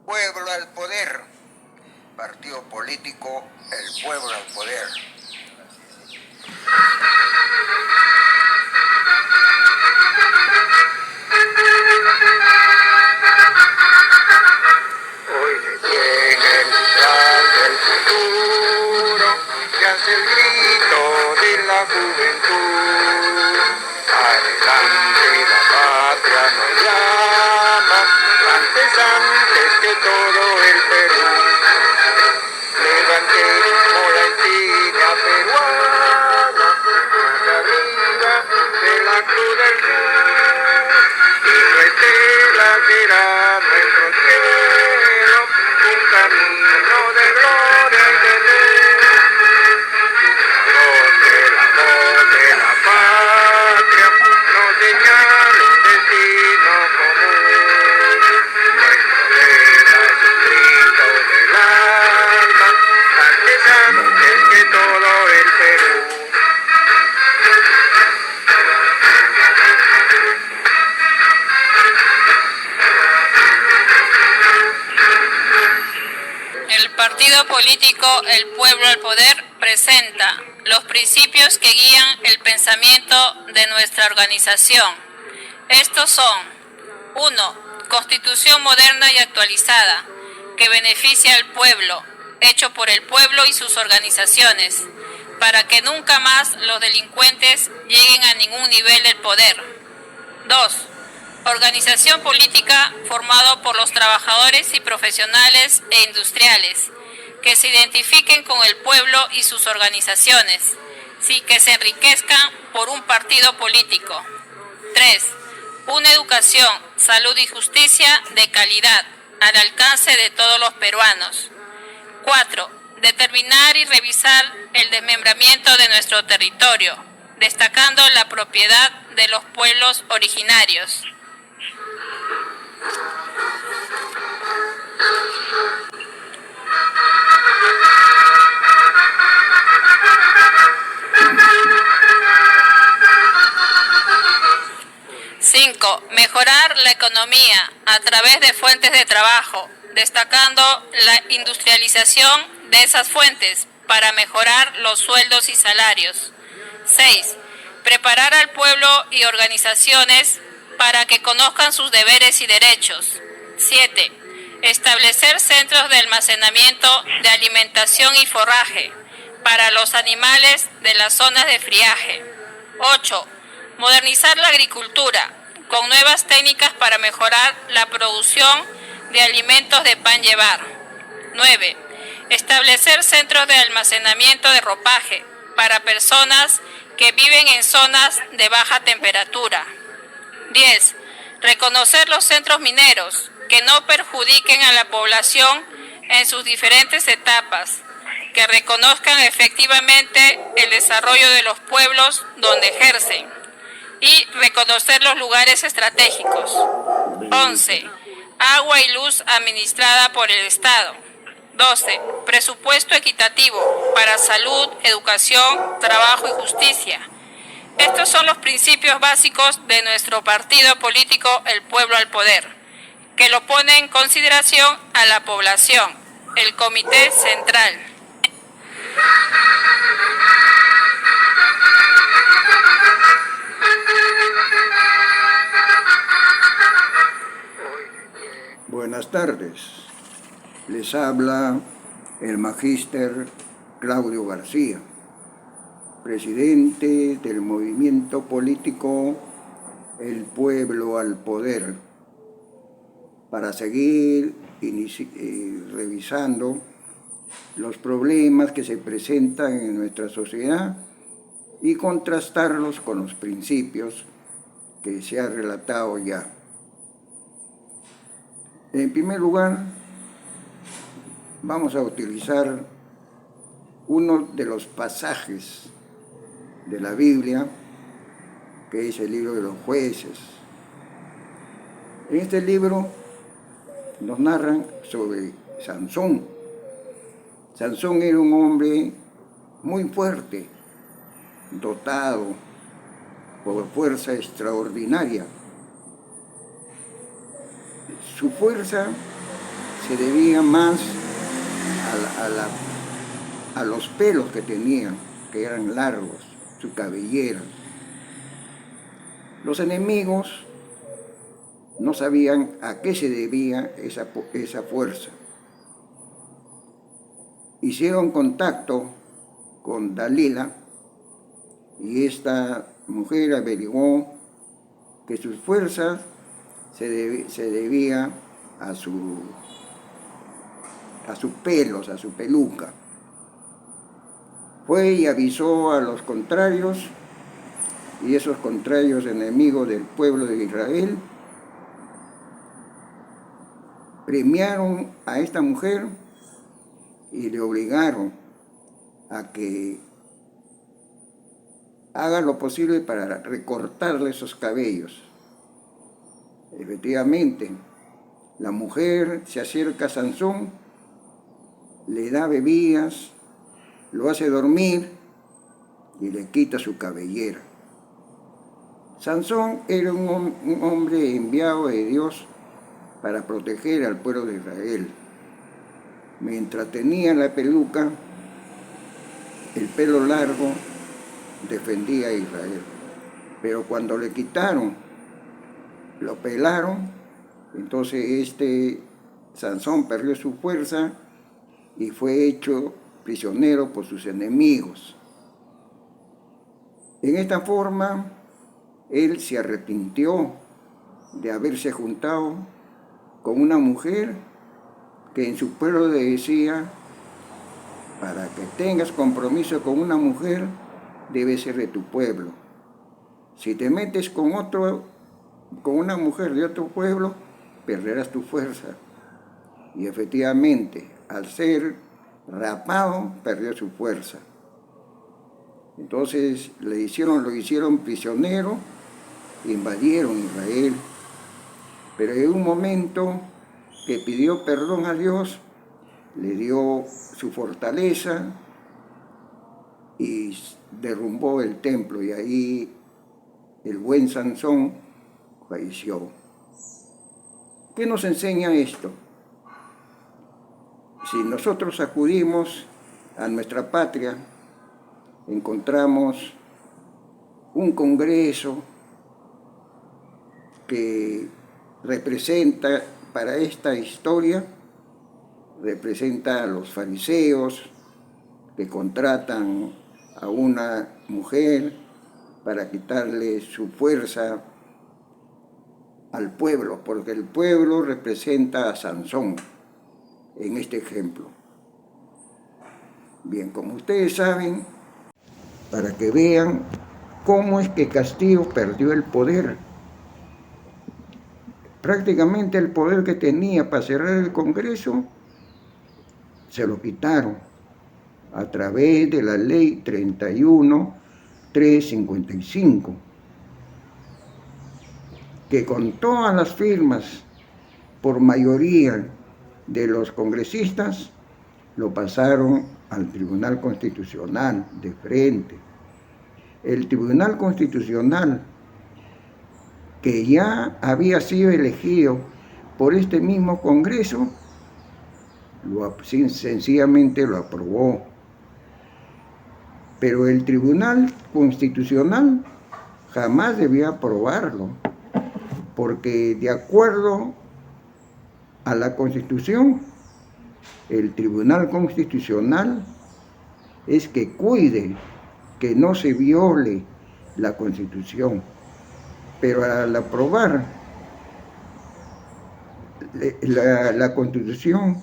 Pueblo al poder. Partido político, el pueblo al poder. Hoy se tiene el plan del futuro, que hace el grito de la juventud. Adelante, la patria nos llama, antes que todo el Perú. Levantemos la insignia peruana, más arriba de la cruz del sur, y su estela será nuestro cielo, un camino de gloria y de luz. La voz de la patria nos señala un destino común. Nuestro lema es un grito del alma, antes que todo el Perú. El partido político El Pueblo al Poder presenta los principios que guían el pensamiento de nuestra organización. Estos son: 1. Constitución moderna y actualizada, que beneficia al pueblo, hecho por el pueblo y sus organizaciones, para que nunca más los delincuentes lleguen a ningún nivel del poder. 2. Organización política formada por los trabajadores y profesionales e industriales, que se identifiquen con el pueblo y sus organizaciones, sin que se enriquezcan por un partido político. 3. Una educación, salud y justicia de calidad, al alcance de todos los peruanos. 4. Determinar y revisar el desmembramiento de nuestro territorio, destacando la propiedad de los pueblos originarios. Mejorar la economía a través de fuentes de trabajo, destacando la industrialización de esas fuentes para mejorar los sueldos y salarios. 6. Preparar al pueblo y organizaciones para que conozcan sus deberes y derechos. 7. Establecer centros de almacenamiento de alimentación y forraje para los animales de las zonas de friaje. 8. Modernizar la agricultura con nuevas técnicas para mejorar la producción de alimentos de pan llevar. 9. Establecer centros de almacenamiento de ropaje para personas que viven en zonas de baja temperatura. 10. Reconocer los centros mineros que no perjudiquen a la población en sus diferentes etapas, que reconozcan efectivamente el desarrollo de los pueblos donde ejercen, y reconocer los lugares estratégicos. 11. Agua y luz administrada por el Estado. 12. Presupuesto equitativo para salud, educación, trabajo y justicia. Estos son los principios básicos de nuestro partido político El Pueblo al Poder, que lo pone en consideración a la población, el Comité Central. Buenas tardes, les habla el magíster Claudio García, presidente del movimiento político El Pueblo al Poder, para seguir revisando los problemas que se presentan en nuestra sociedad y contrastarlos con los principios que se ha relatado ya. En primer lugar, vamos a utilizar uno de los pasajes de la Biblia, que es el libro de los Jueces. En este libro nos narran sobre Sansón. Sansón era un hombre muy fuerte, dotado por fuerza extraordinaria. Su fuerza se debía más a los pelos que tenían, que eran largos, su cabellera. Los enemigos no sabían a qué se debía esa fuerza. Hicieron contacto con Dalila y esta mujer averiguó que sus fuerzas se debía a sus pelos, a su peluca. Fue y avisó a los contrarios, y esos contrarios enemigos del pueblo de Israel premiaron a esta mujer y le obligaron a que haga lo posible para recortarle esos cabellos. Efectivamente, la mujer se acerca a Sansón, le da bebidas, lo hace dormir y le quita su cabellera. Sansón era un hombre enviado de Dios para proteger al pueblo de Israel. Mientras tenía la peluca, el pelo largo, defendía a Israel. Pero cuando le quitaron, lo pelaron, entonces Sansón perdió su fuerza y fue hecho prisionero por sus enemigos. En esta forma, él se arrepintió de haberse juntado con una mujer que en su pueblo le decía: para que tengas compromiso con una mujer, debe ser de tu pueblo. Si te metes con una mujer de otro pueblo, perderás tu fuerza. Y efectivamente, al ser rapado, perdió su fuerza. Entonces lo hicieron prisionero, invadieron Israel. Pero en un momento que pidió perdón a Dios, le dio su fortaleza y derrumbó el templo, y ahí el buen Sansón falleció. ¿Qué nos enseña esto? Si nosotros acudimos a nuestra patria, encontramos un Congreso que representa, para esta historia, representa a los fariseos que contratan a una mujer para quitarle su fuerza al pueblo, porque el pueblo representa a Sansón en este ejemplo. Bien, como ustedes saben, para que vean cómo es que Castillo perdió el poder. Prácticamente el poder que tenía para cerrar el Congreso se lo quitaron a través de la ley 31.355, que con todas las firmas por mayoría de los congresistas lo pasaron al Tribunal Constitucional de frente. El Tribunal Constitucional, que ya había sido elegido por este mismo Congreso, sencillamente lo aprobó. Pero el Tribunal Constitucional jamás debía aprobarlo, porque de acuerdo a la Constitución, el Tribunal Constitucional es que cuide que no se viole la Constitución. Pero al aprobar la Constitución,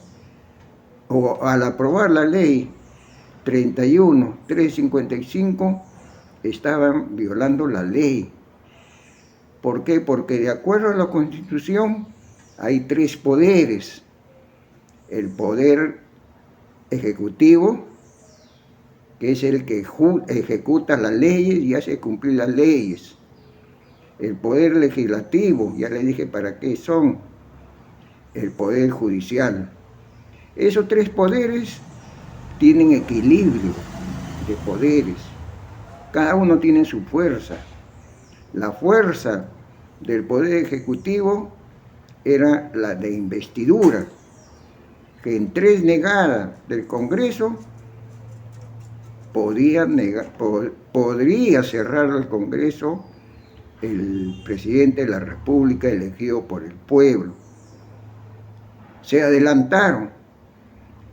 o al aprobar la ley 31.355, estaban violando la ley. ¿Por qué? Porque de acuerdo a la Constitución hay tres poderes: el poder ejecutivo, que es el que ejecuta las leyes y hace cumplir las leyes; el poder legislativo, ya les dije para qué son; el poder judicial. Esos tres poderes tienen equilibrio de poderes, cada uno tiene su fuerza. La fuerza del poder ejecutivo era la de investidura, que en 3 negadas del Congreso podría cerrar el Congreso el presidente de la República elegido por el pueblo. Se adelantaron.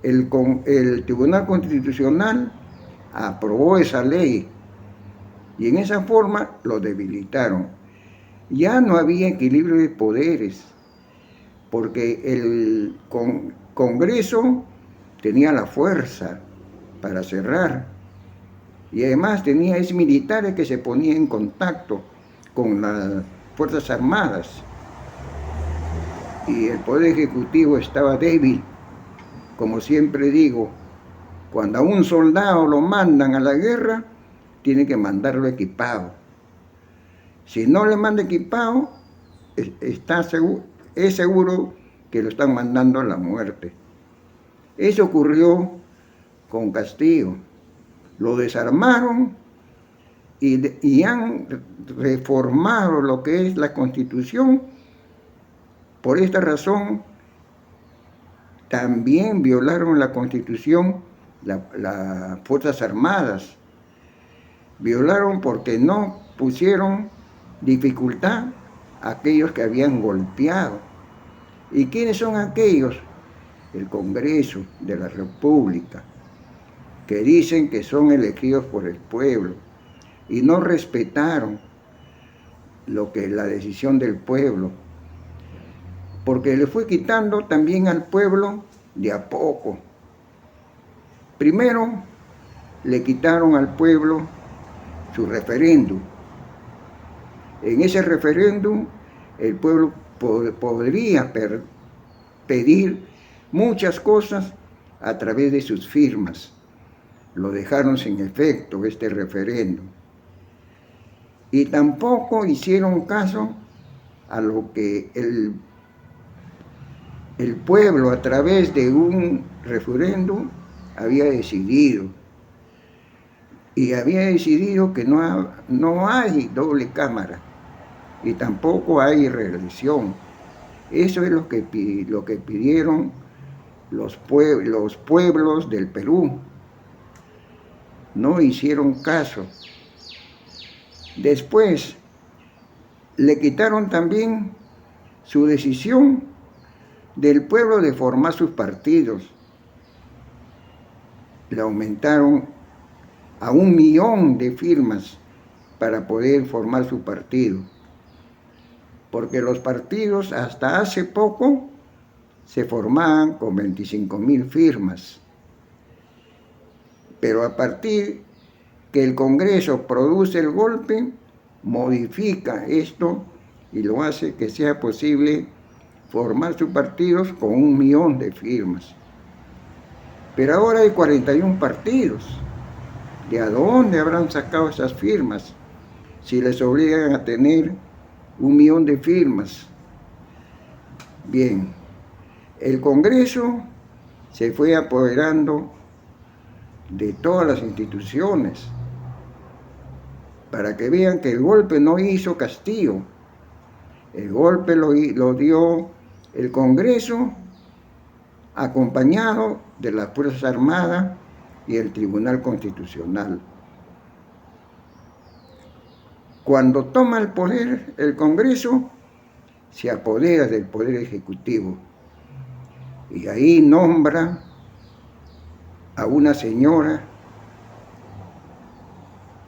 El Tribunal Constitucional aprobó esa ley y en esa forma lo debilitaron. Ya no había equilibrio de poderes, porque el Congreso tenía la fuerza para cerrar y además tenía militares que se ponían en contacto con las Fuerzas Armadas y el Poder Ejecutivo estaba débil. Como siempre digo, cuando a un soldado lo mandan a la guerra, tiene que mandarlo equipado. Si no le manda equipado, es seguro que lo están mandando a la muerte. Eso ocurrió con Castillo. Lo desarmaron y han reformado lo que es la Constitución. Por esta razón, también violaron la Constitución las Fuerzas Armadas. Violaron porque no pusieron dificultad a aquellos que habían golpeado. ¿Y quiénes son aquellos? El Congreso de la República, que dicen que son elegidos por el pueblo y no respetaron lo que es la decisión del pueblo, porque le fue quitando también al pueblo de a poco. Primero le quitaron al pueblo su referéndum. En ese referéndum el pueblo podría pedir muchas cosas a través de sus firmas. Lo dejaron sin efecto este referéndum. Y tampoco hicieron caso a lo que el pueblo a través de un referéndum había decidido. Y había decidido que no hay doble cámara y tampoco hay reelección. Eso es lo que pidieron los pueblos del Perú. No hicieron caso. Después le quitaron también su decisión del pueblo de formar sus partidos. Le aumentaron a 1 millón de firmas para poder formar su partido. Porque los partidos hasta hace poco se formaban con 25,000 firmas. Pero a partir que el Congreso produce el golpe, modifica esto y lo hace que sea posible formar sus partidos con 1 millón de firmas. Pero ahora hay 41 partidos. ¿De a dónde habrán sacado esas firmas si les obligan a tener 1 millón de firmas? Bien, el Congreso se fue apoderando de todas las instituciones para que vean que el golpe no hizo Castillo. El golpe lo dio el Congreso acompañado de las Fuerzas Armadas y el Tribunal Constitucional. Cuando toma el poder el Congreso, se apodera del Poder Ejecutivo y ahí nombra a una señora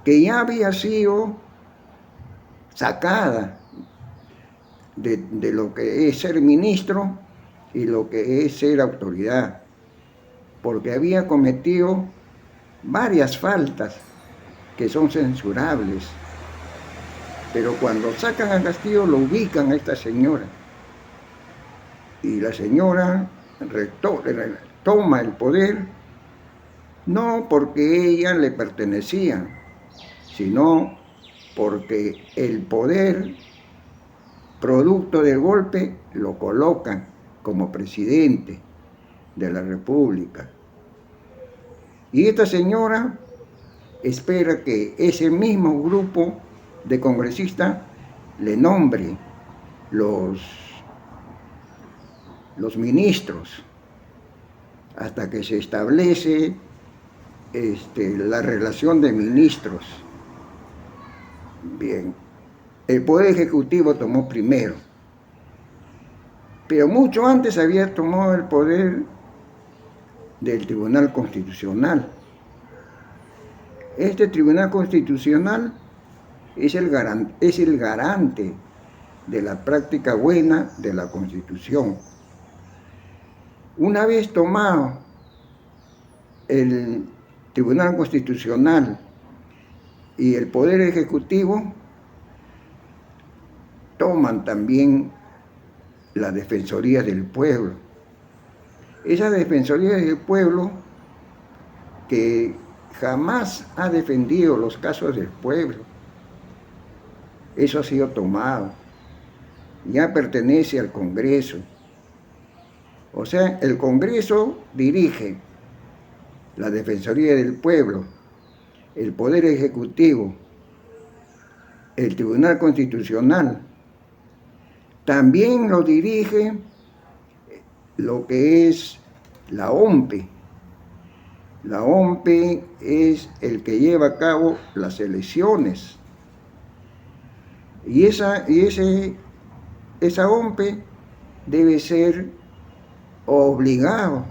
que ya había sido sacada de lo que es ser ministro y lo que es ser autoridad, porque había cometido varias faltas que son censurables. Pero cuando sacan a Castillo lo ubican a esta señora y la señora toma el poder no porque ella le pertenecía, sino porque el poder producto del golpe lo colocan como presidente de la República. Y esta señora espera que ese mismo grupo de congresistas le nombre los ministros. hasta que se establece la relación de ministros. Bien, el Poder Ejecutivo tomó primero, pero mucho antes había tomado el poder del Tribunal Constitucional. Este Tribunal Constitucional es el garante de la práctica buena de la Constitución. Una vez tomado el Tribunal Constitucional y el Poder Ejecutivo, toman también la Defensoría del Pueblo. Esa Defensoría del Pueblo que jamás ha defendido los casos del pueblo, eso ha sido tomado, ya pertenece al Congreso. O sea, el Congreso dirige la Defensoría del Pueblo, el Poder Ejecutivo, el Tribunal Constitucional. También lo dirige lo que es la OMPE. La OMPE es el que lleva a cabo las elecciones. Y esa OMPE debe ser obligado,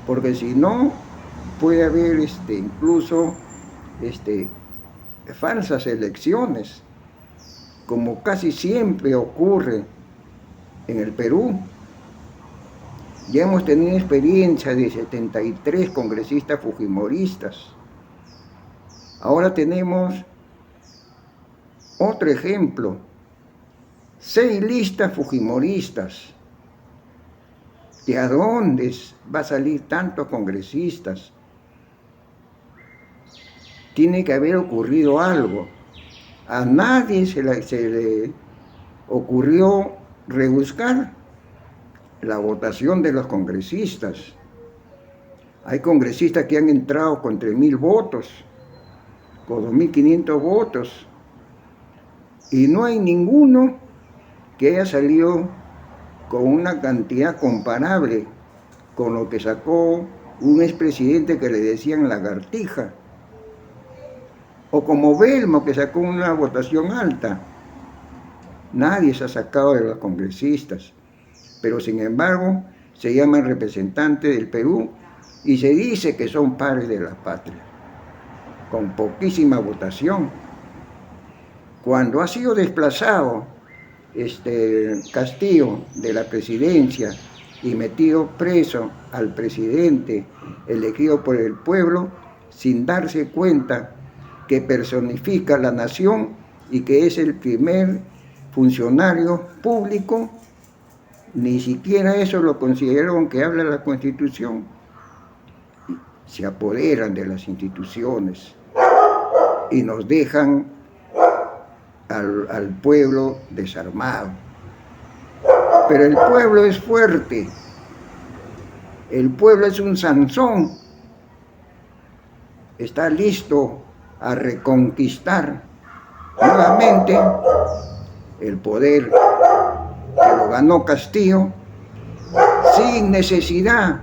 porque si no puede haber incluso falsas elecciones, como casi siempre ocurre en el Perú. Ya hemos tenido experiencia de 73 congresistas fujimoristas. Ahora tenemos otro ejemplo, 6 listas fujimoristas. ¿De a dónde va a salir tantos congresistas? Tiene que haber ocurrido algo. A nadie se le ocurrió rebuscar la votación de los congresistas. Hay congresistas que han entrado con 3.000 votos, con 2.500 votos, y no hay ninguno que haya salido con una cantidad comparable con lo que sacó un expresidente que le decían lagartija, o como Belmo, que sacó una votación alta. Nadie se ha sacado de los congresistas, pero sin embargo se llaman representantes del Perú y se dice que son padres de la patria, con poquísima votación. Cuando ha sido desplazado Castillo de la presidencia y metido preso al presidente elegido por el pueblo, sin darse cuenta que personifica la nación y que es el primer funcionario público, ni siquiera eso lo consideraron que habla la Constitución. Se apoderan de las instituciones y nos dejan al pueblo desarmado. Pero el pueblo es fuerte, el pueblo es un Sansón, está listo a reconquistar nuevamente el poder que lo ganó Castillo sin necesidad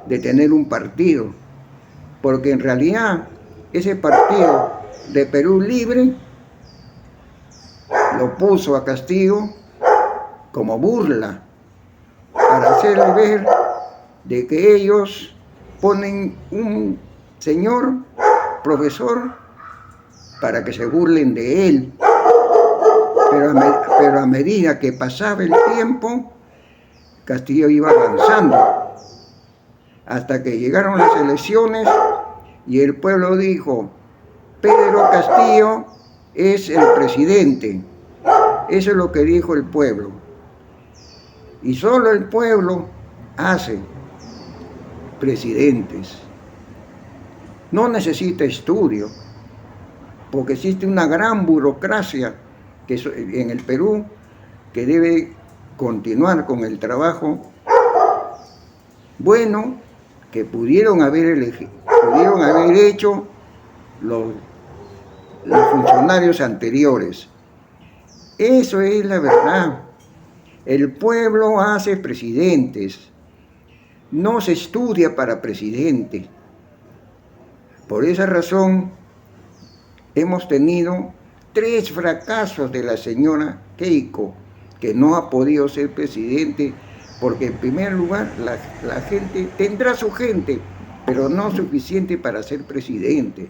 de tener un partido, porque en realidad ese partido de Perú Libre lo puso a Castillo como burla, para hacerle ver de que ellos ponen un señor profesor para que se burlen de él. Pero a medida que pasaba el tiempo, Castillo iba avanzando, hasta que llegaron las elecciones y el pueblo dijo: Pedro Castillo es el presidente. Eso es lo que dijo el pueblo. Y solo el pueblo hace presidentes. No necesita estudio, porque existe una gran burocracia en el Perú que debe continuar con el trabajo bueno que pudieron haber hecho los funcionarios anteriores. Eso es la verdad. El pueblo hace presidentes, no se estudia para presidente. Por esa razón hemos tenido 3 fracasos de la señora Keiko, que no ha podido ser presidente, porque en primer lugar la gente tendrá su gente, pero no suficiente para ser presidente.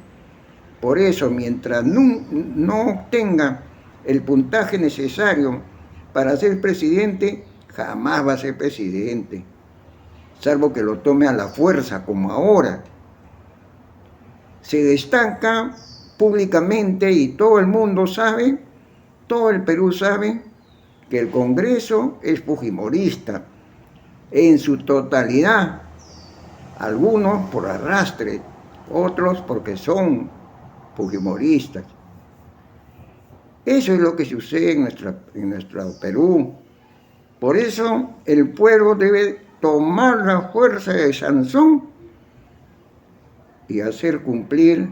Por eso, mientras no obtenga el puntaje necesario para ser presidente, jamás va a ser presidente, salvo que lo tome a la fuerza, como ahora. Se destaca públicamente y todo el mundo sabe, todo el Perú sabe, que el Congreso es fujimorista en su totalidad, algunos por arrastre, otros porque son fujimoristas. Eso es lo que sucede en nuestro Perú. Por eso el pueblo debe tomar la fuerza de Sansón y hacer cumplir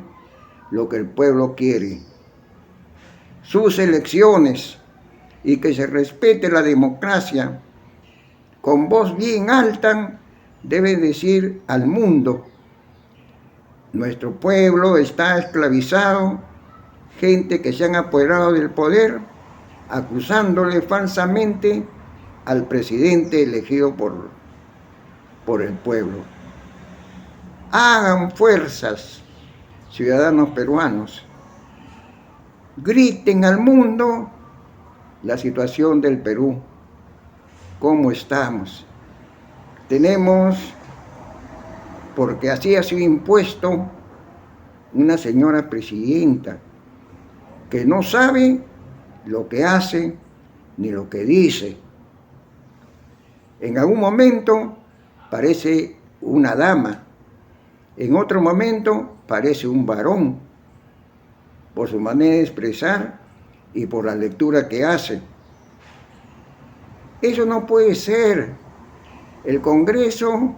lo que el pueblo quiere. Sus elecciones, y que se respete la democracia. Con voz bien alta debe decir al mundo: nuestro pueblo está esclavizado, gente que se han apoderado del poder, acusándole falsamente al presidente elegido por el pueblo. Hagan fuerzas, ciudadanos peruanos. Griten al mundo la situación del Perú, cómo estamos. Tenemos, porque así ha sido impuesto, una señora presidenta que no sabe lo que hace ni lo que dice. En algún momento parece una dama, en otro momento parece un varón, por su manera de expresar y por la lectura que hace. Eso no puede ser. El Congreso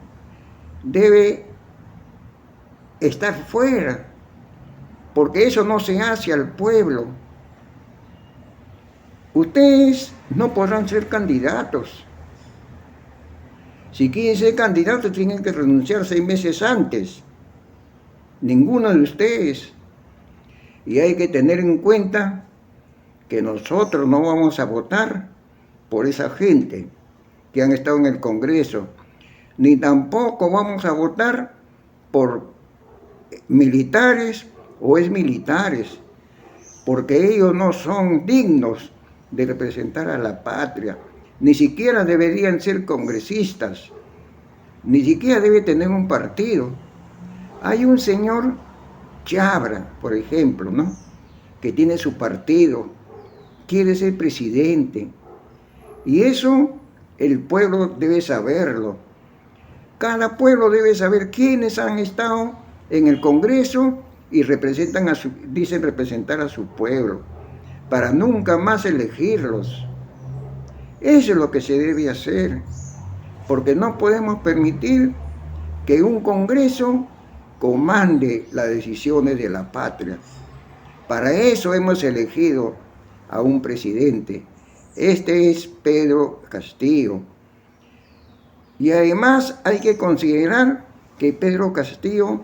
debe estar fuera, porque eso no se hace al pueblo. Ustedes no podrán ser candidatos. Si quieren ser candidatos, tienen que renunciar 6 meses antes. Ninguno de ustedes. Y hay que tener en cuenta que nosotros no vamos a votar por esa gente que han estado en el Congreso, ni tampoco vamos a votar por militares o exmilitares, porque ellos no son dignos de representar a la patria, ni siquiera deberían ser congresistas, ni siquiera debe tener un partido. Hay un señor Chabra, por ejemplo, ¿no?, que tiene su partido, quiere ser presidente, y eso el pueblo debe saberlo. Cada pueblo debe saber quiénes han estado en el Congreso y dicen representar a su pueblo, para nunca más elegirlos. Eso es lo que se debe hacer, porque no podemos permitir que un Congreso comande las decisiones de la patria. Para eso hemos elegido a un presidente. Este es Pedro Castillo. Y además hay que considerar que Pedro Castillo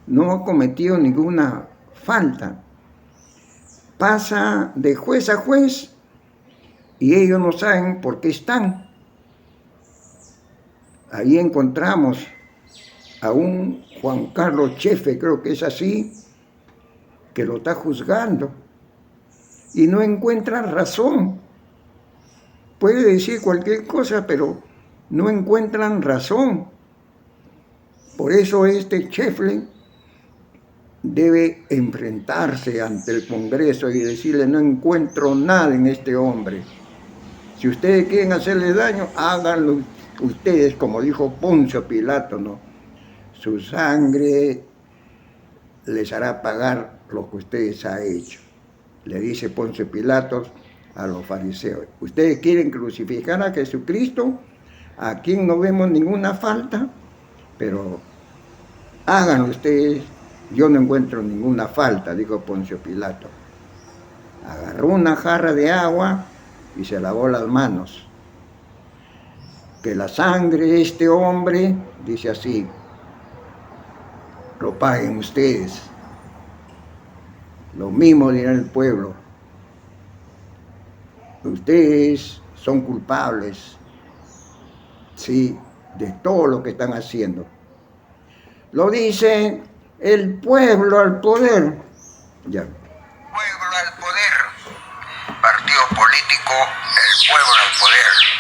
no ha cometido ninguna falta. Pasa de juez a juez y ellos no saben por qué están. Ahí encontramos a un Juan Carlos Chefe, creo que es así, que lo está juzgando y no encuentra razón. Puede decir cualquier cosa, pero no encuentran razón. Por eso este Chefe debe enfrentarse ante el Congreso y decirle: no encuentro nada en este hombre. Si ustedes quieren hacerle daño, háganlo ustedes, como dijo Poncio Pilato, ¿no? Su sangre les hará pagar lo que ustedes han hecho. Le dice Poncio Pilato a los fariseos: ustedes quieren crucificar a Jesucristo, a quien no vemos ninguna falta, pero háganlo ustedes, yo no encuentro ninguna falta, dijo Poncio Pilato. Agarró una jarra de agua y se lavó las manos. que la sangre de este hombre, dice así, lo paguen ustedes. Lo mismo dirá el pueblo. Ustedes son culpables, sí, de todo lo que están haciendo. Lo dice el pueblo al poder. Ya. Pueblo al poder. Partido político, el pueblo al poder.